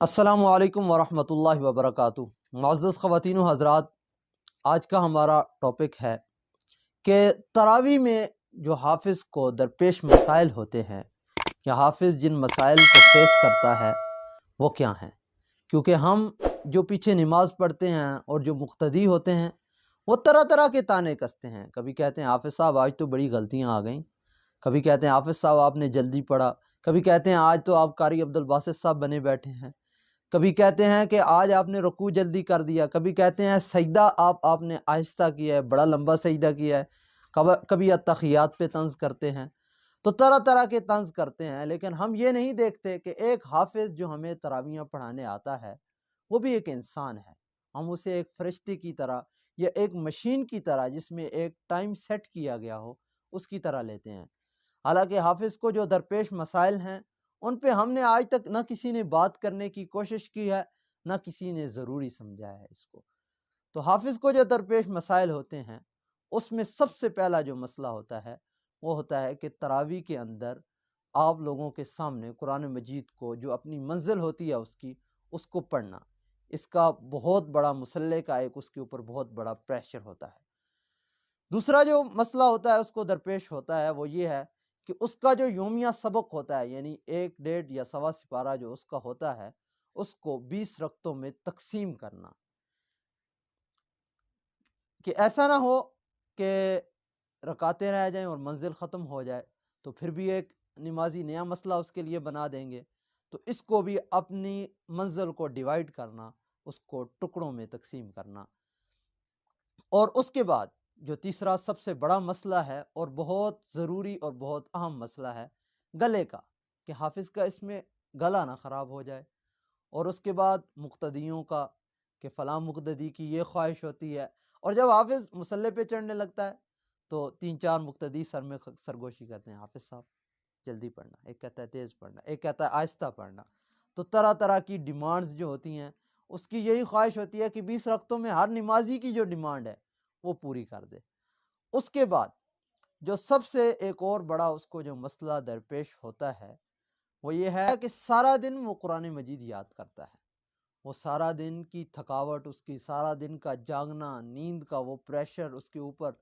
अस्सलामु अलैकुम वरहमतुल्लाहि वबरकातुहू। मुअज़्ज़ज़ ख़वातीन व हज़रात, आज का हमारा टॉपिक है कि तरावी में जो हाफिज़ को दरपेश मसाइल होते हैं या हाफिज़ जिन मसाइल को फेस करता है वो क्या हैं। क्योंकि हम जो पीछे नमाज़ पढ़ते हैं और जो मुक़्तदी होते हैं वो तरह तरह के ताने कसते हैं। कभी कहते हैं हाफिज़ साहब आज तो बड़ी गलतियाँ आ गईं, कभी कहते हैं हाफिज़ साहब आपने जल्दी पढ़ा, कभी कहते हैं आज तो आप कारी अब्दुल बासित साहब बने बैठे हैं, कभी कहते हैं कि आज आपने रुकू जल्दी कर दिया, कभी कहते हैं सजदा आपने आहिस्ता किया है, बड़ा लंबा सजदा किया है, कभी अत्तहियात पे तंज करते हैं। तो तरह तरह के तंज करते हैं, लेकिन हम ये नहीं देखते कि एक हाफिज़ जो हमें तरावियाँ पढ़ाने आता है वो भी एक इंसान है। हम उसे एक फरिश्ते की तरह या एक मशीन की तरह जिसमें एक टाइम सेट किया गया हो उसकी तरह लेते हैं। हालांकि हाफिज़ को जो दरपेश मसाइल हैं उन पे हमने आज तक ना किसी ने बात करने की कोशिश की है, ना किसी ने ज़रूरी समझा है इसको। तो हाफिज़ को जो दरपेश मसाइल होते हैं उसमें सबसे पहला जो मसला होता है वो होता है कि तरावी के अंदर आप लोगों के सामने कुरान मजीद को जो अपनी मंजिल होती है उसको पढ़ना, इसका बहुत बड़ा मुसल्ले का एक उसके ऊपर बहुत बड़ा प्रेशर होता है। दूसरा जो मसला होता है उसको दरपेश होता है वो ये है कि उसका जो योमिया सबक होता है, यानी एक डेढ़ या सवा सिपारा जो उसका होता है उसको 20 रक्तों में तकसीम करना। कि ऐसा ना हो कि रकातें रह जाएं और मंजिल ख़त्म हो जाए, तो फिर भी एक नमाजी नया मसला उसके लिए बना देंगे। तो इसको भी अपनी मंजिल को डिवाइड करना, उसको टुकड़ों में तकसीम करना। और उसके बाद जो तीसरा सबसे बड़ा मसला है और बहुत ज़रूरी और बहुत अहम मसला है गले का, कि हाफिज़ का इसमें गला ना ख़राब हो जाए। और उसके बाद मुक़्तदियों का, कि फ़लाँ मुक़्तदी की ये ख्वाहिश होती है, और जब हाफिज़ मुसल्ले पे चढ़ने लगता है तो 3-4 मुक़्तदी सर में सरगोशी करते हैं, हाफिज़ साहब जल्दी पढ़ना, एक कहता है तेज़ पढ़ना, एक कहता है आहिस्ता पढ़ना। तो तरह तरह की डिमांड्स जो होती हैं उसकी यही ख्वाहिश होती है कि 20 रक्तों में हर नमाजी की जो डिमांड है वो पूरी कर दे। उसके बाद जो सबसे एक और बड़ा उसको जो मसला दरपेश होता है वो ये है कि सारा दिन वो कुरान मजीद याद करता है। वो सारा दिन की थकावट, उसकी सारा दिन का जागना, नींद का वो प्रेशर उसके ऊपर,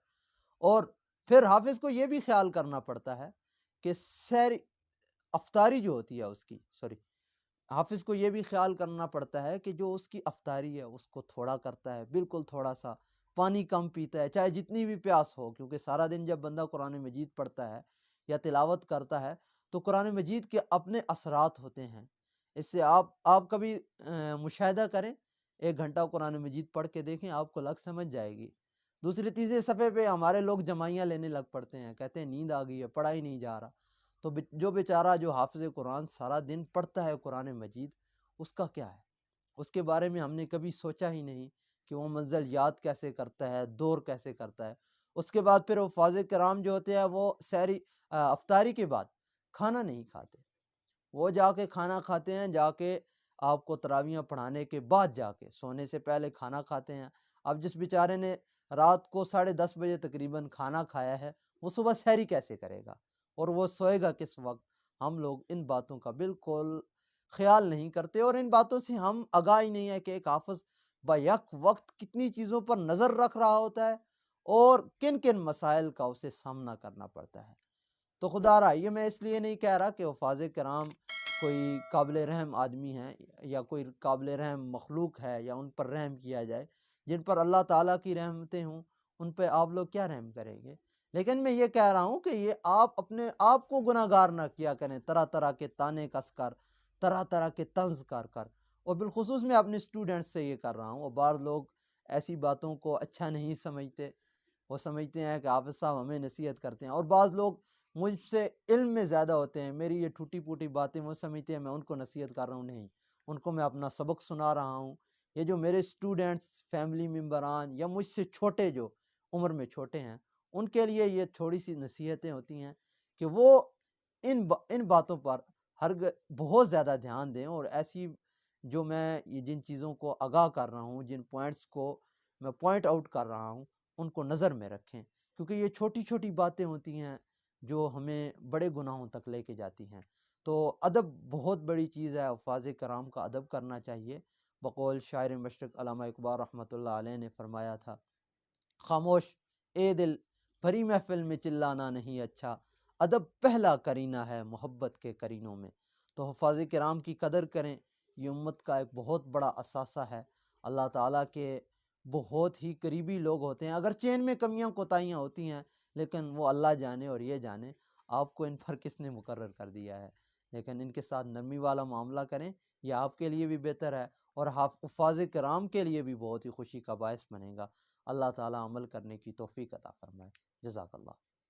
और फिर हाफिज़ को ये भी ख्याल करना पड़ता है कि सैर अफ्तारी जो होती है उसकी, सॉरी, हाफिज़ को ये भी ख्याल करना पड़ता है कि जो उसकी अफ्तारी है उसको थोड़ा करता है, बिल्कुल थोड़ा सा पानी कम पीता है, चाहे जितनी भी प्यास हो। क्योंकि सारा दिन जब बंदा कुरान मजीद पढ़ता है या तिलावत करता है तो कुरान मजीद के अपने असरात होते हैं। इससे आप कभी मुशाहिदा करें, 1 घंटा कुरान मजीद पढ़ के देखें, आपको लग समझ जाएगी। दूसरे तीसरे सफ़े पे हमारे लोग जमाइयाँ लेने लग पड़ते हैं, कहते हैं नींद आ गई है, पढ़ा ही नहीं जा रहा। तो जो बेचारा जो हाफिज़ कुरान सारा दिन पढ़ता है कुरान मजीद, उसका क्या है? उसके बारे में हमने कभी सोचा ही नहीं कि वो मंज़िल याद कैसे करता है, दौर कैसे करता है। उसके बाद फिर हुफ़ाज़ किराम जो होते हैं वो सहरी अफ्तारी के बाद खाना नहीं खाते। वो जाके खाना खाते हैं, जाके आपको तरावियाँ पढ़ाने के बाद जाके सोने से पहले खाना खाते हैं। अब जिस बेचारे ने रात को 10:30 बजे तकरीबन खाना खाया है वो सुबह सहरी कैसे करेगा और वो सोएगा किस वक्त? हम लोग इन बातों का बिल्कुल ख्याल नहीं करते, और इन बातों से हम आगाह ही नहीं है कि एक हाफिज बैक वक्त कितनी चीज़ों पर नज़र रख रहा होता है और किन किन मसाइल का उसे सामना करना पड़ता है। तो खुदा रहा, ये मैं इसलिए नहीं कह रहा कि हुफ़ाज़ किराम कोई काबिल रहम आदमी हैं या कोई काबिल रहम मखलूक है या उन पर रहम किया जाए। जिन पर अल्लाह ताला की रहमतें हों उन पे आप लोग क्या रहम करेंगे। लेकिन मैं ये कह रहा हूँ कि ये आप अपने आप को गुनाहगार ना किया करें, तरह तरह के ताने कस कर, तरह तरह के तंज कर कर। और बिलखुसूस मैं अपने स्टूडेंट्स से ये कर रहा हूँ, और बार लोग ऐसी बातों को अच्छा नहीं समझते। वो समझते हैं कि हाफ़िज़ साहब हमें नसीहत करते हैं, और बाज़ लोग मुझसे इल्म में ज़्यादा होते हैं, मेरी ये टूटी-फूटी बातें वो समझते हैं मैं उनको नसीहत कर रहा हूँ। नहीं, उनको मैं अपना सबक सुना रहा हूँ। ये जो मेरे स्टूडेंट्स, फैमिली मेंबरान या मुझसे छोटे जो उम्र में छोटे हैं, उनके लिए ये थोड़ी-सी नसीहतें होती हैं कि वो इन बातों पर बहुत ज़्यादा ध्यान दें, और ऐसी जो मैं ये जिन चीज़ों को आगाह कर रहा हूँ, जिन पॉइंट्स को मैं पॉइंट आउट कर रहा हूँ, उनको नज़र में रखें। क्योंकि ये छोटी-छोटी बातें होती हैं जो हमें बड़े गुनाहों तक लेके जाती हैं। تو ادب بہت بڑی چیز ہے، حفاظ کرام کا ادب کرنا چاہیے۔ بقول شاعر مشرق علامہ اقبال رحمۃ اللہ علیہ نے فرمایا تھا، خاموش اے دل بھری محفل میں چلانا نہیں اچھا، ادب پہلا کرینہ ہے محبت کے کرینوں میں۔ تو حفاظ کرام کی قدر کریں، یہ امت کا ایک بہت بڑا اثاثہ ہے۔ اللہ تعالیٰ کے بہت ہی قریبی لوگ ہوتے ہیں، اگرچہ ان میں کمیاں کوتاہیاں ہوتی ہیں، لیکن وہ اللہ جانے اور یہ جانے آپ کو ان پر کس نے مقرر کر دیا ہے۔ لیکن ان کے ساتھ نرمی والا معاملہ کریں، یہ آپ کے لیے بھی بہتر ہے اور حفاظ کرام کے لیے بھی بہت ہی خوشی کا باعث بنے گا۔ اللہ تعالیٰ عمل کرنے کی توفیق عطا فرمائے۔ جزاک اللہ۔